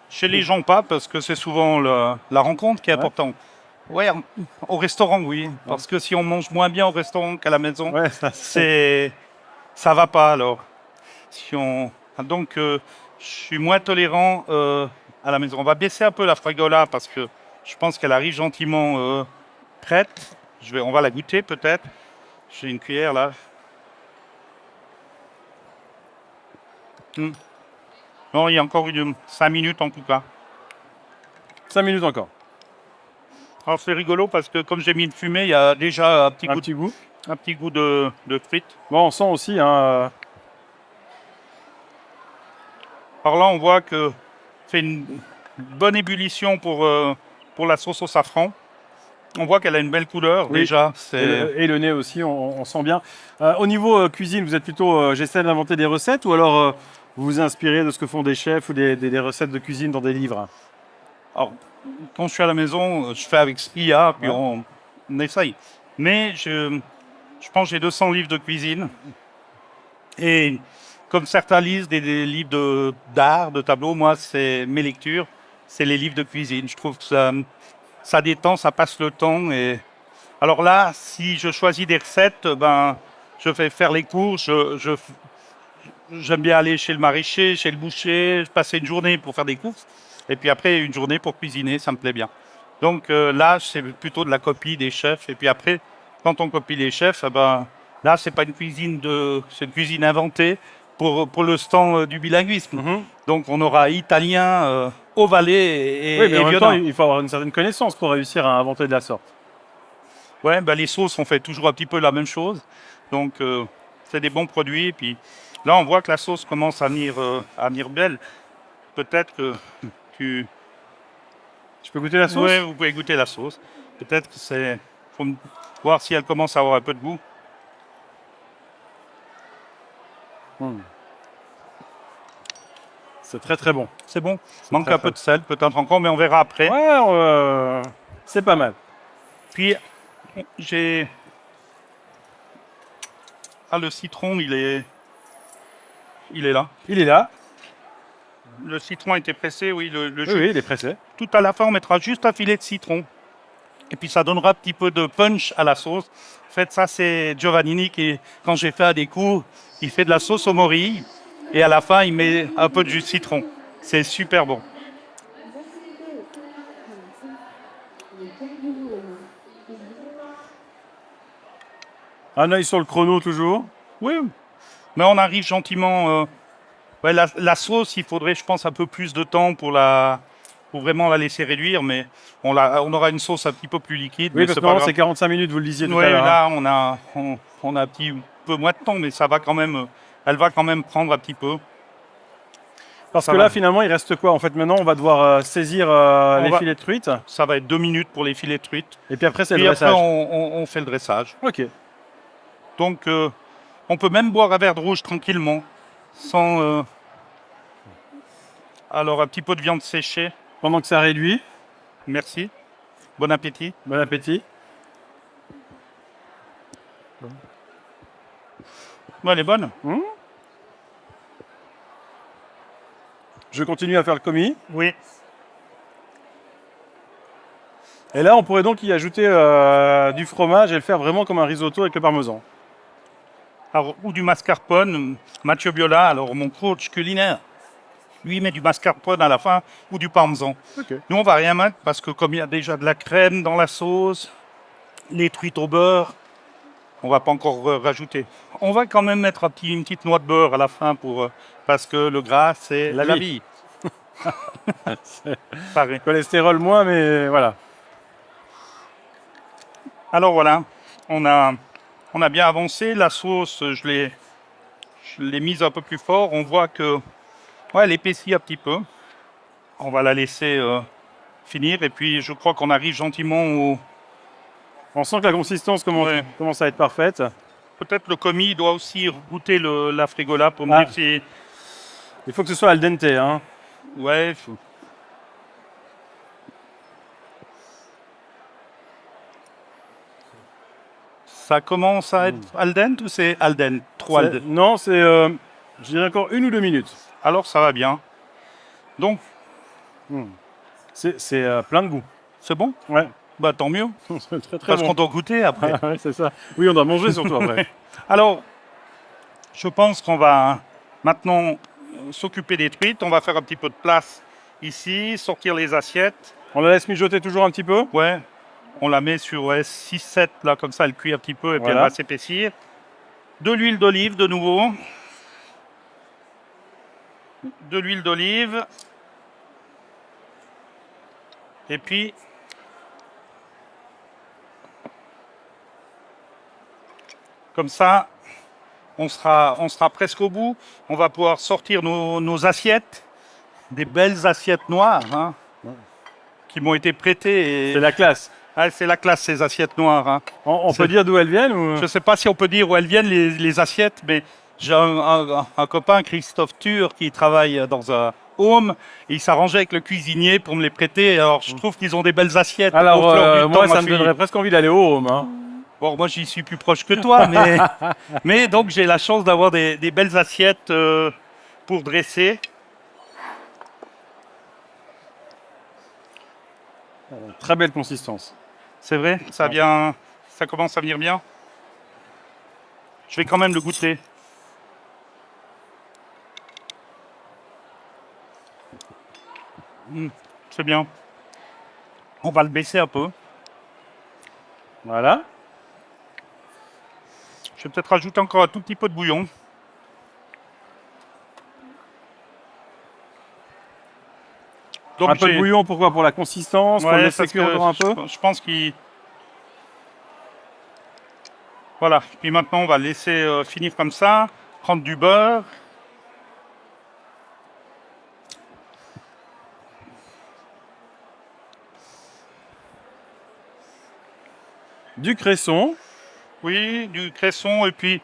Chez les gens pas, parce que c'est souvent la rencontre qui est Ouais. importante. Ouais, au restaurant, oui. Parce que si on mange moins bien au restaurant qu'à la maison, Ouais, ça va pas alors. Donc, je suis moins tolérant à la maison. On va baisser un peu la fragola parce que je pense qu'elle arrive gentiment prête. On va la goûter peut-être. J'ai une cuillère là. Non, il y a encore 5 minutes en tout cas. 5 minutes encore. Alors c'est rigolo parce que comme j'ai mis une fumée, il y a déjà Un petit goût. un petit goût de frites. Bon, on sent aussi, hein, Alors là, on voit que fait une bonne ébullition pour la sauce au safran. On voit qu'elle a une belle couleur Oui. déjà. et le nez aussi, on sent bien. Au niveau cuisine, vous êtes plutôt j'essaie d'inventer des recettes ou alors vous vous inspirez de ce que font des chefs ou des recettes de cuisine dans des livres? Alors, quand je suis à la maison, je fais avec ce qu'il y a, puis Ouais. on essaye. Mais je pense que j'ai 200 livres de cuisine. Et comme certains lisent des livres d'art, de tableaux, moi, c'est mes lectures, c'est les livres de cuisine. Je trouve que ça détend, ça passe le temps. Et alors là, si je choisis des recettes, ben, je fais faire les courses. J'aime bien aller chez le maraîcher, chez le boucher, passer une journée pour faire des courses. Et puis après, une journée pour cuisiner, ça me plaît bien. Donc là, c'est plutôt de la copie des chefs. Et puis après, quand on copie les chefs, eh ben, là, c'est pas une cuisine c'est une cuisine inventée pour le stand du bilinguisme. Mhm. Donc on aura italien, ovalais et Oui, mais en même temps, violin. il faut avoir une certaine connaissance pour réussir à inventer de la sorte. Ouais, ben, les sauces, on fait toujours un petit peu la même chose. Donc c'est des bons produits. Et puis là, on voit que la sauce commence à venir belle. Peut-être que tu... Je peux goûter la sauce? Oui, vous pouvez goûter la sauce. Peut-être que c'est... faut voir si elle commence à avoir un peu de goût. C'est très très bon. C'est bon. Manque très, un très peu de sel, peut-être encore, mais on verra après. Ouais, c'est pas mal. Puis, j'ai... Ah, le citron, il est là. Il est là. Le citron a été pressé, oui, le Oui, jus. oui, il est pressé. Tout à la fin, on mettra juste un filet de citron. Et puis, ça donnera un petit peu de punch à la sauce. En fait, ça, c'est Giovannini qui, quand j'ai fait à des coups, il fait de la sauce aux morilles. Et à la fin, il met un peu de jus de citron. C'est super bon. Un œil sur le chrono toujours. Oui, mais on arrive gentiment. Ouais, la sauce, il faudrait, je pense, un peu plus de temps pour vraiment la laisser réduire, mais on aura une sauce un petit peu plus liquide. Oui, mais parce c'est que pas normalement, grave. c'est 45 minutes, vous le disiez tout Oui, à l'heure. là, on a un petit peu moins de temps, mais ça va quand même. Elle va quand même prendre un petit peu. Parce ça que va. là, finalement, il reste quoi? En fait, maintenant, on va devoir saisir les va- filets de truite. Ça va être 2 minutes pour les filets de truite. Et puis après, c'est le Puis après, dressage. on fait le dressage. Ok. Donc, on peut même boire un verre de rouge tranquillement, sans. Alors, un petit peu de viande séchée. Pendant que ça réduit, Merci. Bon appétit. bon appétit. Ouais, elle est bonne. Je continue à faire le commis. Oui. Et là, on pourrait donc y ajouter du fromage et le faire vraiment comme un risotto avec le parmesan. Alors, ou du mascarpone, Mathieu Biola, alors mon coach culinaire, lui il met du mascarpone à la fin ou du parmesan. Ok. Nous on va rien mettre parce que comme il y a déjà de la crème dans la sauce, les truites au beurre, on va pas encore rajouter. On va quand même mettre une petite noix de beurre à la fin parce que le gras c'est La la vie. vie. Pareil. Cholestérol moins, mais voilà. Alors voilà, on a bien avancé. La sauce, je l'ai mise un peu plus fort. On voit que elle épaissit un petit peu. On va la laisser finir. Et puis, je crois qu'on arrive gentiment au... On sent que la consistance Ouais. commence à être parfaite. Peut-être le commis doit aussi goûter la frigola pour me Ah. dire si... Il faut que ce soit al dente. Hein. Ouais, Ça commence à être al dente ou c'est al dente? Trop al dente. Non, c'est, je dirais encore 1 ou 2 minutes. Alors ça va bien. Donc, C'est plein de goût. c'est bon? Ouais, Bah tant mieux. c'est très très Parce bon. qu'on doit goûter après. Ah ouais, c'est ça. Oui, on doit manger surtout après. Alors, je pense qu'on va maintenant s'occuper des truites. On va faire un petit peu de place ici, sortir les assiettes. On la laisse mijoter toujours un petit peu. Ouais, on la met sur 6-7, là, comme ça, elle cuit un petit peu et puis Voilà. elle va s'épaissir. De l'huile d'olive de nouveau. De l'huile d'olive. Et puis, comme ça, on sera presque au bout. On va pouvoir sortir nos assiettes, des belles assiettes noires, hein, qui m'ont été prêtées. C'est la classe. Ah, c'est la classe, ces assiettes noires. Hein. On peut dire d'où elles viennent ou... Je ne sais pas si on peut dire où elles viennent, les assiettes, mais j'ai un copain, Christophe Tur, qui travaille dans un home, et il s'arrangeait avec le cuisinier pour me les prêter. Alors, je trouve qu'ils ont des belles assiettes. Alors, au fleur du moi, temps, ça ma me fille. donnerait presque envie d'aller au home. Hein. Bon, moi, j'y suis plus proche que toi, mais donc, j'ai la chance d'avoir des belles assiettes pour dresser. Très belle consistance. C'est vrai, ça commence à venir bien. Je vais quand même le goûter. C'est bien. On va le baisser un peu. Voilà. Je vais peut-être rajouter encore un tout petit peu de bouillon. Donc Un peu de bouillon, pourquoi? Pour la consistance, pour le laisser parce cuire que encore un peu. je pense qu'il... Voilà. Puis maintenant, on va laisser finir comme ça. Prendre du beurre. Du cresson. Oui, du cresson et puis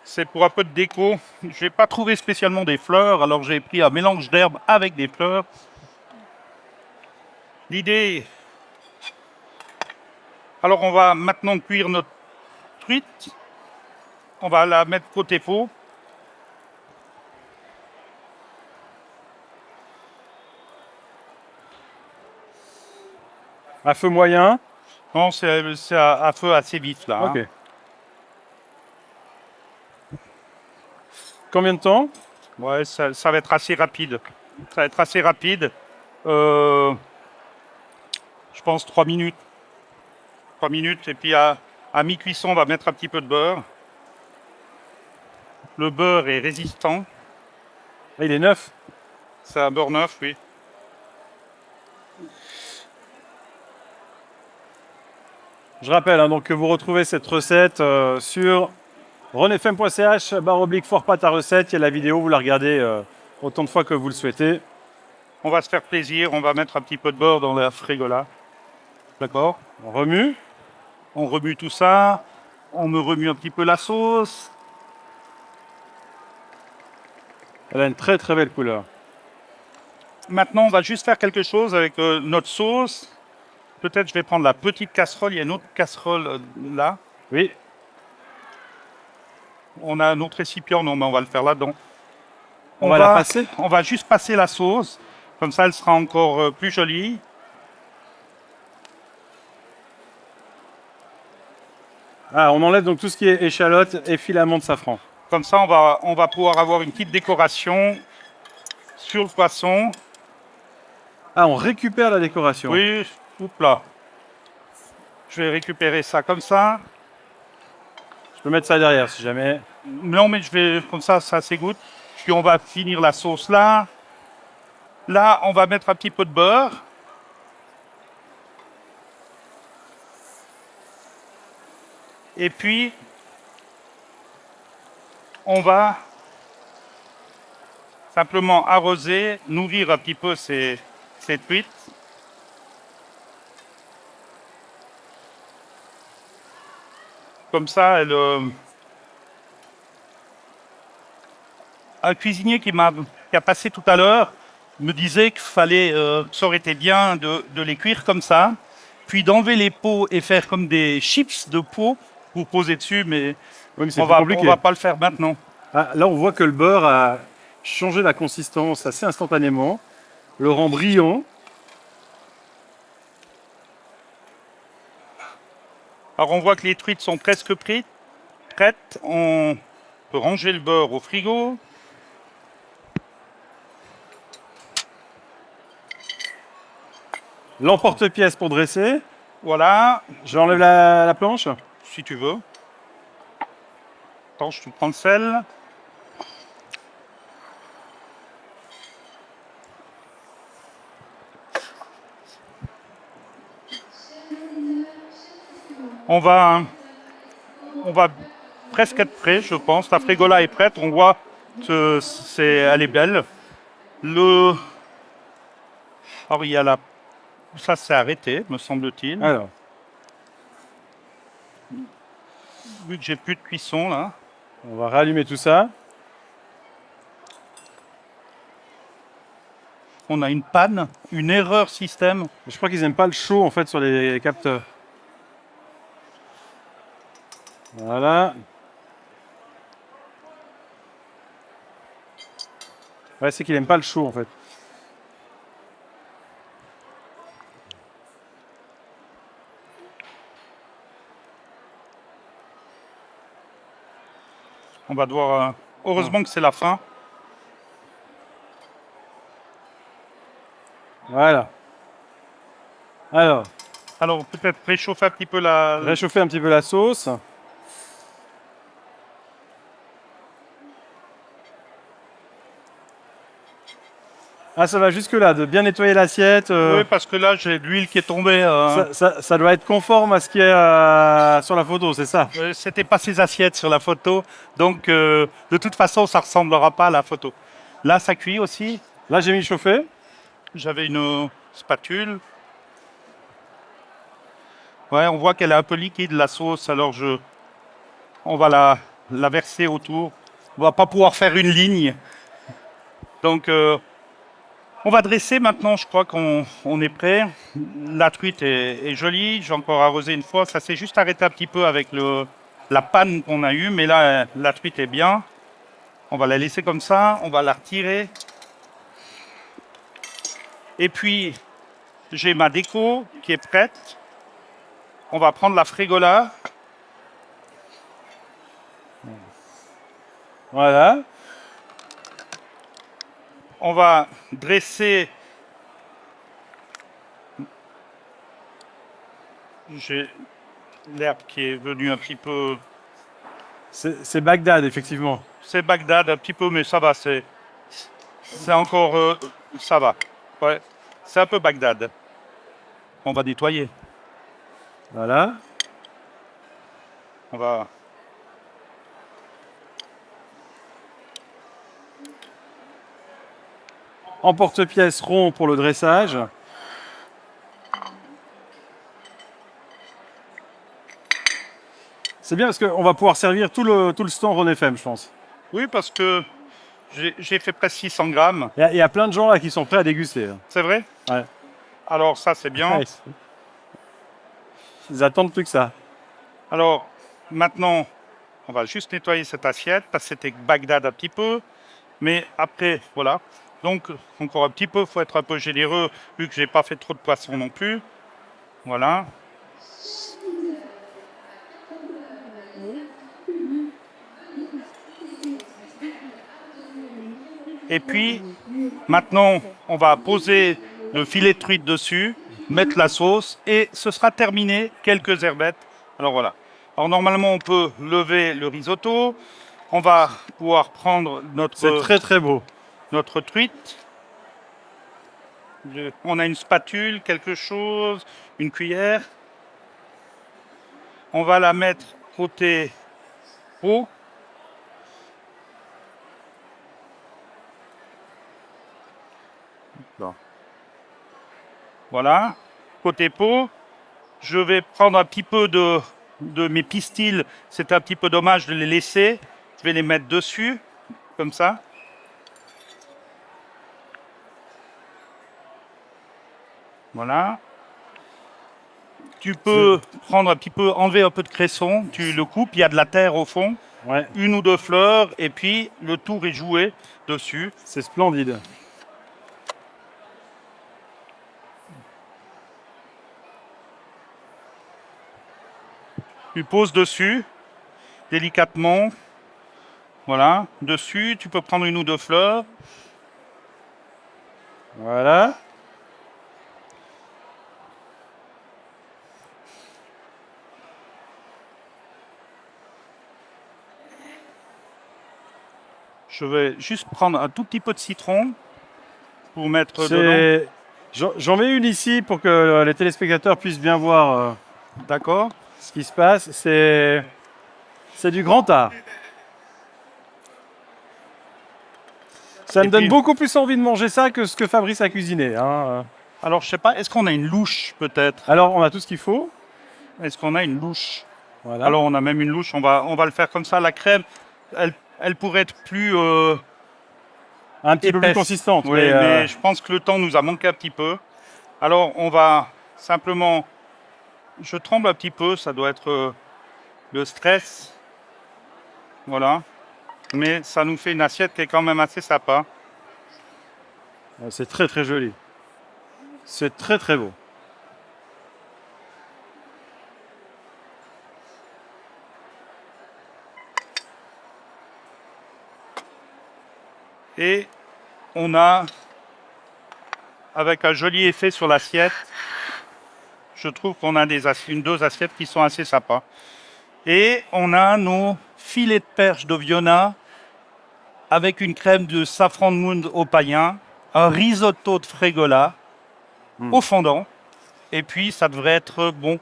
c'est pour un peu de déco. Je n'ai pas trouvé spécialement des fleurs, alors j'ai pris un mélange d'herbes avec des fleurs. L'idée... Alors on va maintenant cuire notre truite. On va la mettre côté pot. À feu moyen. Non, c'est à feu assez vif là. Ok. Hein. Combien de temps? Ouais, ça va être assez rapide. Ça va être assez rapide. Je pense 3 minutes. 3 minutes. Et puis à mi-cuisson, on va mettre un petit peu de beurre. Le beurre est résistant. Ah, il est neuf. C'est un beurre neuf, oui. Je rappelle donc que vous retrouvez cette recette sur renefm.ch/fort pâte à recette. Il y a la vidéo, vous la regardez autant de fois que vous le souhaitez. On va se faire plaisir. On va mettre un petit peu de beurre dans la frigola. D'accord? On remue. On remue tout ça. On me remue un petit peu la sauce. Elle a une très très belle couleur. Maintenant, on va juste faire quelque chose avec notre sauce. Peut-être je vais prendre la petite casserole. Il y a une autre casserole là. Oui. On a un autre récipient. Non, mais on va le faire là-dedans. On va la passer. On va juste passer la sauce. Comme ça, elle sera encore plus jolie. Ah, on enlève donc tout ce qui est échalote et filaments de safran. Comme ça, on va pouvoir avoir une petite décoration sur le poisson. Ah, on récupère la décoration. Oui, oups là. Je vais récupérer ça comme ça. Je peux mettre ça derrière si jamais. Non, mais je vais comme ça s'égoutte. Puis on va finir la sauce là. Là, on va mettre un petit peu de beurre. Et puis, on va simplement arroser, nourrir un petit peu cette huître. Comme ça, un cuisinier qui a passé tout à l'heure me disait qu'il fallait, ça aurait été bien de les cuire comme ça. puis d'enlever les peaux et faire comme des chips de peau pour poser dessus, mais Oui, mais c'est on plus va, compliqué. on va pas le faire maintenant. Ah, là, on voit que le beurre a changé la consistance assez instantanément. Le rend brillant. Alors on voit que les truites sont presque prêtes. On peut ranger le beurre au frigo. L'emporte-pièce pour dresser. Voilà, J'enlève la planche. si tu veux. Attends, je te prends le sel. On va presque être prêt, je pense. La frigola est prête. On voit que elle est belle. Alors, il y a ça s'est arrêté, me semble-t-il. Alors, Vu que j'ai plus de cuisson là. on va rallumer tout ça. On a une panne, une erreur système. Je crois qu'ils n'aiment pas le chaud en fait sur les capteurs. Voilà. Ouais, c'est qu'il n'aime pas le chaud en fait. On va devoir. Heureusement que c'est la fin. Voilà. Alors, Peut-être réchauffer un petit peu la. réchauffer un petit peu la sauce. Ah, ça va jusque-là, de bien nettoyer l'assiette. Oui, parce que là, j'ai de l'huile qui est tombée. Ça doit être conforme à ce qu'il y a sur la photo, c'est ça? C'était pas ces assiettes sur la photo. Donc, de toute façon, ça ressemblera pas à la photo. Là, ça cuit aussi. Là, j'ai mis chauffer. J'avais une spatule. Ouais, on voit qu'elle est un peu liquide, la sauce. Alors, on va la verser autour. On va pas pouvoir faire une ligne. Donc, on va dresser maintenant. Je crois qu'on est prêt. La truite est jolie. J'ai encore arrosé une fois. Ça s'est juste arrêté un petit peu avec la panne qu'on a eue. Mais là, la truite est bien. On va la laisser comme ça. On va la retirer. Et puis, j'ai ma déco qui est prête. On va prendre la frigola. Voilà. On va dresser. J'ai l'herbe qui est venue un petit peu. C'est Bagdad, effectivement. C'est Bagdad un petit peu, mais ça va. C'est encore. Ça va. Ouais. C'est un peu Bagdad. On va nettoyer. Voilà. On va. Emporte-pièce rond pour le dressage. C'est bien parce qu'on va pouvoir servir tout le stand Rhône FM, je pense. Oui, parce que j'ai fait presque 600 grammes. Il y a plein de gens là qui sont prêts à déguster. C'est vrai? Ouais. Alors, ça, c'est bien. Ouais. Ils attendent plus que ça. Alors, maintenant, on va juste nettoyer cette assiette parce que c'était Bagdad un petit peu. Mais après, voilà. Donc, encore un petit peu, il faut être un peu généreux vu que j'ai pas fait trop de poisson non plus. Voilà. Et puis, maintenant, on va poser le filet de truite dessus, mettre la sauce et ce sera terminé. Quelques herbettes. Alors voilà. Alors normalement, on peut lever le risotto. On va pouvoir prendre C'est très très beau. notre truite. On a une spatule, quelque chose, une cuillère. On va la mettre côté haut. Voilà, côté peau. Je vais prendre un petit peu de mes pistils. C'est un petit peu dommage de les laisser. Je vais les mettre dessus, comme ça. Voilà. Tu peux prendre un petit peu, enlever un peu de cresson, tu le coupes, il y a de la terre au fond, Ouais, 1 ou 2 fleurs, et puis le tour est joué dessus. c'est splendide. Tu poses dessus, délicatement. Voilà, dessus, tu peux prendre 1 ou 2 fleurs. Voilà. Je vais juste prendre un tout petit peu de citron pour mettre dedans. C'est- J'en mets une ici pour que les téléspectateurs puissent bien voir D'accord? ce qui se passe. C'est du grand art. Ça Et me donne puis- beaucoup plus envie de manger ça que ce que Fabrice a cuisiné, hein. Alors, je sais pas, est-ce qu'on a une louche peut-être? Alors, on a tout ce qu'il faut. Est-ce qu'on a une louche? Voilà. Alors, on a même une louche, on va le faire comme ça. La crème, elle pourrait être plus un petit peu plus épaisse. consistante. Oui, mais je pense que le temps nous a manqué un petit peu. Alors, on va simplement... Je tremble un petit peu, ça doit être le stress. Voilà. Mais ça nous fait une assiette qui est quand même assez sympa. C'est très très joli. C'est très très beau. Et on a, avec un joli effet sur l'assiette, je trouve qu'on a deux assiettes qui sont assez sympas. Et on a nos filets de perche de Viona avec une crème de safran de Mound au païen, un risotto de Frégola au fondant. Et puis ça devrait être bon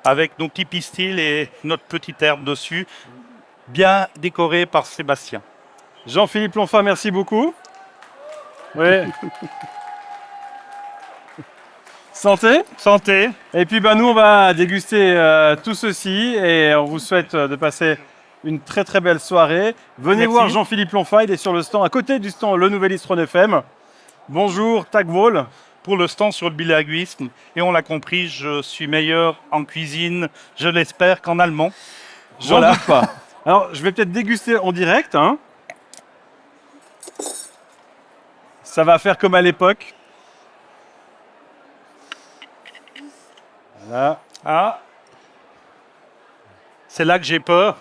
avec nos petits pistils et notre petite herbe dessus, bien décoré par Sébastien. Jean-Philippe Lonfa, merci beaucoup. Oui. Santé. Santé. Et puis nous, on va déguster tout ceci et on vous souhaite de passer une très très belle soirée. Venez Merci. voir Jean-Philippe Lonfa, il est sur le stand, à côté du stand Le Nouvel Istron FM. Bonjour, Tagvol. Pour le stand sur le bilinguisme. Et on l'a compris, je suis meilleur en cuisine, je l'espère, qu'en allemand. J'en Voilà. doute pas. Alors, je vais peut-être déguster en direct, hein. Ça va faire comme à l'époque. Voilà. Ah, c'est là que j'ai peur.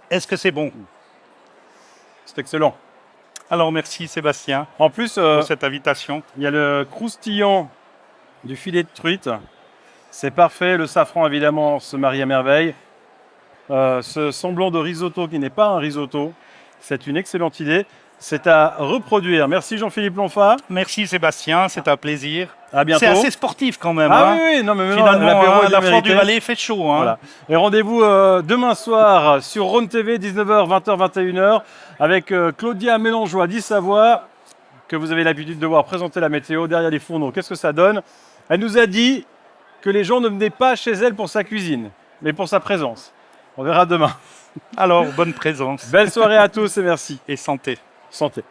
Est-ce que c'est bon? C'est excellent. Alors merci Sébastien En plus, pour cette invitation. il y a le croustillant du filet de truite. C'est parfait. Le safran, évidemment, se marie à merveille. Ce semblant de risotto qui n'est pas un risotto, c'est une excellente idée. C'est à reproduire. Merci Jean-Philippe Lonfa. Merci Sébastien, c'est un plaisir. À bientôt. C'est assez sportif quand même. Ah hein. oui, oui, non, mais Finalement, l'apéro est la bien Flore du mérité. Valais fait chaud. Hein. Voilà. Et rendez-vous demain soir sur Rhône TV, 19h, 20h, 21h, avec Claudia Mélangeois d'Issavoie, que vous avez l'habitude de voir présenter la météo derrière les fourneaux. Qu'est-ce que ça donne? Elle nous a dit que les gens ne venaient pas chez elle pour sa cuisine, mais pour sa présence. On verra demain. Alors, bonne présence Belle soirée à tous et merci. et santé. Santé.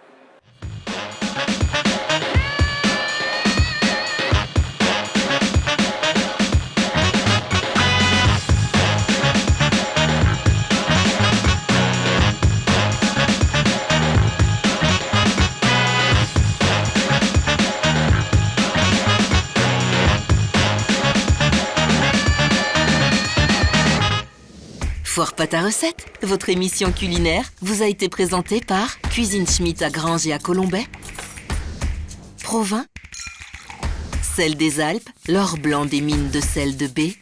Foire Pâte à Recette, votre émission culinaire, vous a été présentée par Cuisine Schmitt à Granges et à Colombey, Provins, Sel des Alpes, l'or blanc des mines de sel de baie,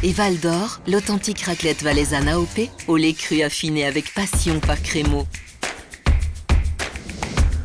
et Val d'Or, l'authentique raclette valaisanne AOP, au lait cru affiné avec passion par Crémeau.